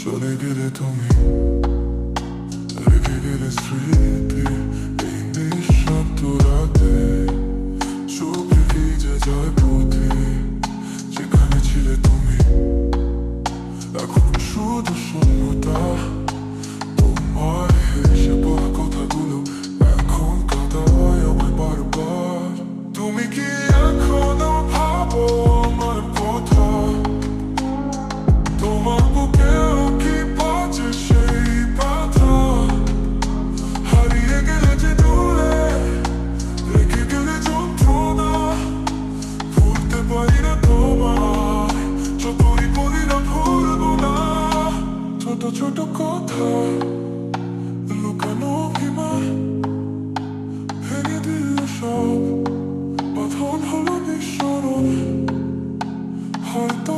চলে গেলে তুমি, রেখে গেলে স্মৃতি এই নিঃশব্দ রাতে। চোখে ভিজে যায় প্রতি, যেখানে ছিলে তুমি এখন শুধু শূন্যতা। তোমার হেসে বলা কথাগুলো এখন কাঁদায় আমায় বারবার। তুমি কি এখনো ভাবো আমার কথা? তোমার বুকেও কি বাজে সেই ব্যথা? হারিয়ে গেলে যে দূরে, রেখে গেলে যন্ত্রণা। ভুলতে পারি না তোমায়, যতই বলি না ভুলবো না। ছোট ছোট কথা, লুকানো অভিমান ভেঙে দিল সব। বাঁধন হলো বিস্মরণ, হয়তো